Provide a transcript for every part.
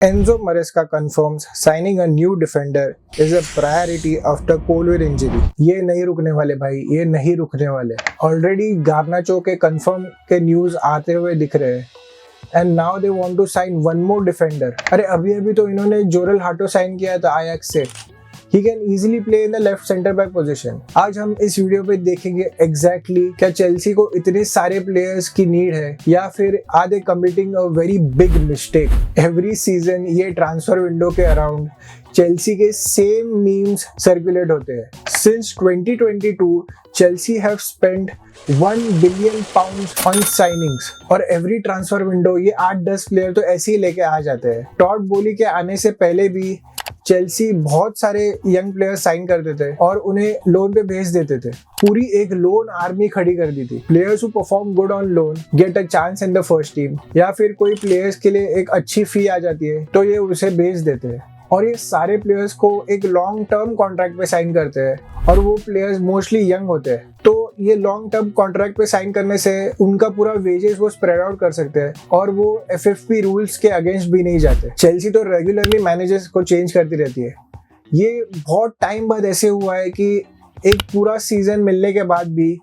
Enzo Maresca confirms signing a new defender is a priority after Colwill injury. ये नहीं रुकने वाले भाई, ये नहीं रुकने वाले. Already Garnacho के confirm के news आते हुए दिख रहे हैं. And now they want to sign one more defender. अरे अभी तो इन्होंने जोरेल हाटो साइन किया था आयाक्स से. He can easily play in the left center back position. आज हम इस वीडियो पे देखेंगे exactly क्या चेल्सी को इतने सारे प्लेयर्स की नीड है या फिर are they committing a very big mistake. Every season ये ट्रांसफर विंडो के अराउंड चेल्सी के सेम मीम्स सर्कुलेट होते हैं. Since 2022, Chelsea have spent £1 billion on signings और एवरी ट्रांसफर विंडो ये 8-10 प्लेयर तो ऐसे ही लेके आ जाते हैं. टॉड बोली के आने से पहले भी चेल्सी बहुत सारे यंग प्लेयर्स साइन करते थे और उन्हें लोन पे भेज देते थे. पूरी एक लोन आर्मी खड़ी कर दी थी. Players who perform good on loan get a chance in the first team, या फिर कोई प्लेयर्स के लिए एक अच्छी फी आ जाती है तो ये उसे भेज देते हैं. और ये सारे प्लेयर्स को एक लॉन्ग टर्म कॉन्ट्रैक्ट पे साइन करते हैं और वो प्लेयर्स मोस्टली यंग होते हैं. तो ये लॉन्ग टर्म कॉन्ट्रैक्ट पे साइन करने से उनका पूरा वेजेस वो स्प्रेड आउट कर सकते हैं और वो एफएफपी रूल्स के अगेंस्ट भी नहीं जाते. चेल्सी तो रेगुलरली मैनेजर्स को चेंज करती रहती है. ये बहुत टाइम बाद ऐसे हुआ है कि एक पूरा सीजन मिलने के बाद भी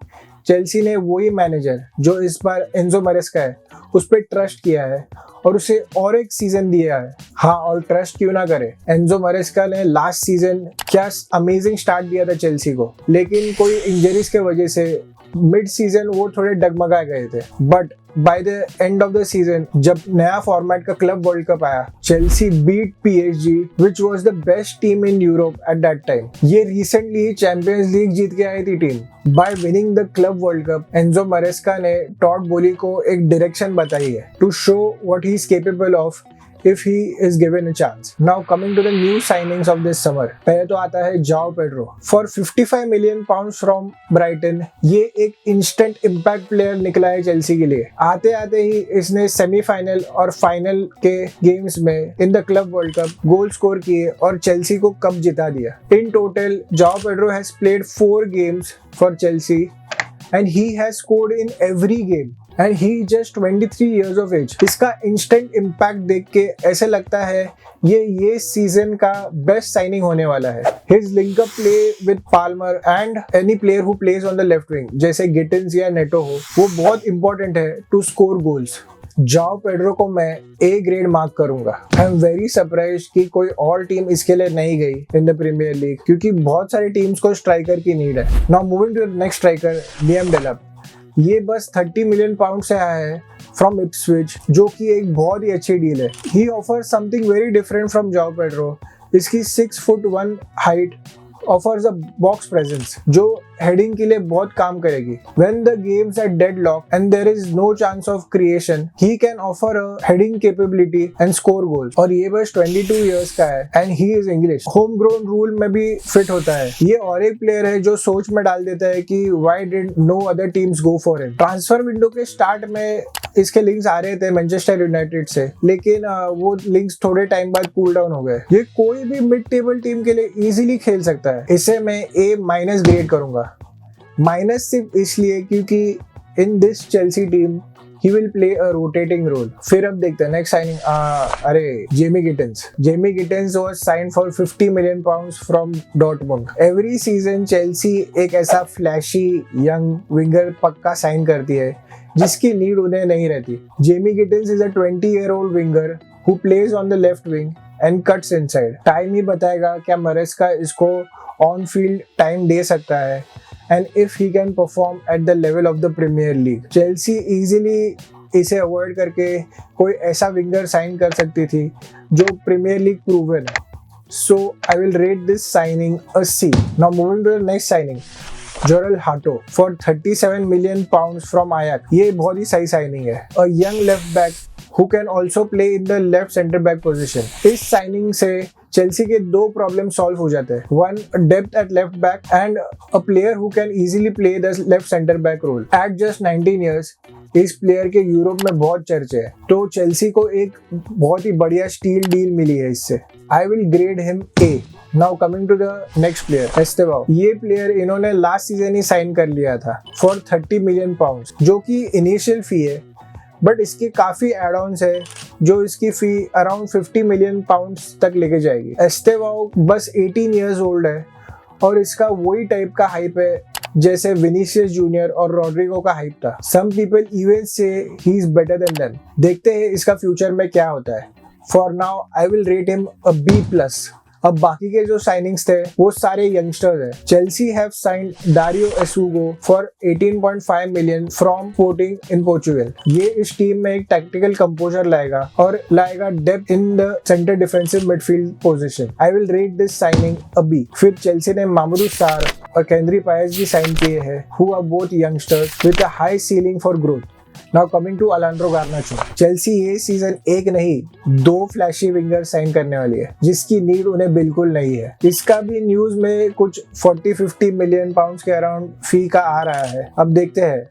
चेल्सी ने वही मैनेजर जो इस बार एंजो मरेस्का है उस पर ट्रस्ट किया है और उसे और एक सीजन दिया है. हाँ, और ट्रस्ट क्यों ना करे. एंजो मरेस्का ने लास्ट सीजन क्या अमेजिंग स्टार्ट दिया था चेल्सी को, लेकिन कोई इंजरीज के वजह से मिड सीजन वो थोड़े डगमगा गए थे. But by the end of the season जब नया फॉर्मेट का क्लब वर्ल्ड कप आया, Chelsea beat PSG which was the best team in Europe at that time. ये रिसेंटली चैंपियंस लीग जीत के आई थी टीम. By winning the club world cup, Enzo Maresca ने टॉड बोली को एक डायरेक्शन बताई है to show what he is capable of if he is given a chance. Now coming to the new signings of this summer, पहले तो आता है जाओ Pedro for 55 million pounds from Brighton. ये एक instant impact player निकला है Chelsea के लिए. आते आते ही इसने सेमीफाइनल और फाइनल के गेम्स में in the club world cup goal score किए और चेल्सी को कप जिता दिया. In total, जाओ Pedro has played 4 games for Chelsea and he has scored in every game. And he is just 23 years of age. इसका instant impact देख के ऐसे लगता है ये सीजन का बेस्ट साइनिंग होने वाला है. His link up play with Palmer and any player who plays on the left wing जैसे गिटिन्स या नेटो हो, वो बहुत इंपॉर्टेंट है टू स्कोर गोल्स. जाओ पेड्रो को मैं A ग्रेड मार्क करूंगा. आई एम वेरी सरप्राइज कि कोई और टीम इसके लिए नहीं गई इन द प्रीमियर लीग, क्योंकि बहुत सारी टीम्स को स्ट्राइकर की नीड है. Now moving to the next striker, Liam Delap. ये बस 30 मिलियन पाउंड से आया है फ्रॉम इप्सविच, जो कि एक बहुत ही अच्छी डील है. He offer something very different from Joao Pedro. इसकी 6'1" height offers a box presence जो हेडिंग के लिए बहुत काम करेगी. When the games are deadlocked and there is no chance of creation, he can offer a heading capability and score goals. और ये बस 22 years का है and he is English. Homegrown rule में भी फिट होता है. ये और एक प्लेयर है जो सोच में डाल देता है कि why did no other teams go for him. Transfer window के स्टार्ट में इसके लिंक्स आ रहे थे मैनचेस्टर यूनाइटेड से, लेकिन वो लिंक्स थोड़े टाइम बाद कूल डाउन हो गए. ये कोई भी मिड टेबल टीम के लिए इजीली खेल सकता है. इसे मैं A- ग्रेड करूंगा. माइनस सिर्फ इसलिए क्योंकि in this Chelsea team he will play a rotating role. फिर अब देखते हैं नेक्स्ट साइनिंग. अरे Jamie गिटेंस was signed for 50 million pounds from Dortmund. Every season Chelsea एक ऐसा फ्लैशी यंग विंगर पक्का साइन करती है जिसकी नीड उन्हें नहीं रहती. Jamie Gittens is a 20-year-old winger who plays on the left wing and cuts inside. Time ही बताएगा क्या मरेस्का इसको ऑन फील्ड टाइम दे सकता है and if he can perform at the level of the Premier League. Chelsea easily इसे avoid करके कोई ऐसा विंगर साइन कर सकती थी जो प्रीमियर लीग प्रूवन है. So I will rate this signing a C. Now moving to the next signing, जोरेल हाटो for 37 million pounds from Ajax. ये बहुत ही सही साइनिंग है. A young left back who can also play in the left center back position. इस signing से Chelsea के 2 problem solve हो जाते हैं. One, depth at left back and a player who can easily play the left center back role. At just 19 years इस player के Europe में बहुत चर्चे है, तो चेल्सी को एक बहुत ही बढ़िया स्टील डील मिली है इससे. I will grade him A. Now coming to the next player, Estevao. ये प्लेयर इन्होंने लास्ट सीजन ही साइन कर लिया था फॉर 30 मिलियन पाउंड, जो कि इनिशियल फी है. बट इसके काफी एड ऑन्स है जो इसकी फी अराउंड 50 मिलियन पाउंड्स तक लेके जाएगी। एस्टेवाओ बस 18 इयर्स ओल्ड है और इसका वही टाइप का हाइप है जैसे विनीसियस जूनियर और रॉड्रिगो का हाइप था। सम पीपल इवन से he is better than them. देखते हैं इसका फ्यूचर में क्या होता है। For now I will rate him a B+। अब बाकी के जो साइनिंग्स थे वो सारे यंगस्टर्स हैं। Chelsea have signed Dario Essugo for 18.5 million from Sporting in Portugal. ये इस टीम में एक टैक्टिकल कंपोजर लाएगा और लाएगा depth in the centre defensive midfield position. I will rate this signing a B। फिर चेल्सी ने मामरू सार और केंद्री पायस भी साइन किए हैं, who are both youngsters with a high ceiling for growth. Now coming to Alejandro Garnacho. Chelsea ये season एक नहीं 2 फ्लैशी विंगर साइन करने वाली है जिसकी नीड उन्हें बिल्कुल नहीं है। इसका भी न्यूज में कुछ 40-50 मिलियन पाउंड्स के अराउंड फी का आ रहा है। अब देखते हैं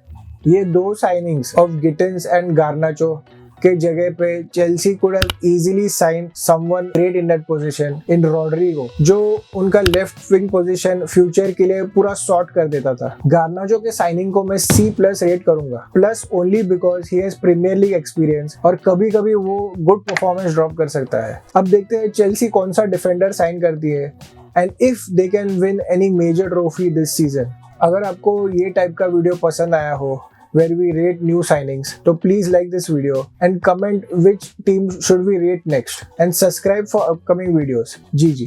ये 2 signings of Gittens and Garnacho के जगह पे Chelsea could have easily sign someone great in that position in Rodrigo, जो उनका लेफ्ट विंग पोजीशन फ्यूचर के लिए पूरा सॉर्ट कर देता था। गार्नाचो के साइनिंग को मैं C+ रेट करूंगा, plus only because he has premier league experience और कभी कभी वो गुड परफॉर्मेंस ड्रॉप कर सकता है। अब देखते हैं चेल्सी कौन सा डिफेंडर साइन करती है and if they can win any major trophy this season. अगर आपको ये टाइप का वीडियो पसंद आया हो where we rate new signings, so please like this video and comment which team should we rate next and subscribe for upcoming videos. GG.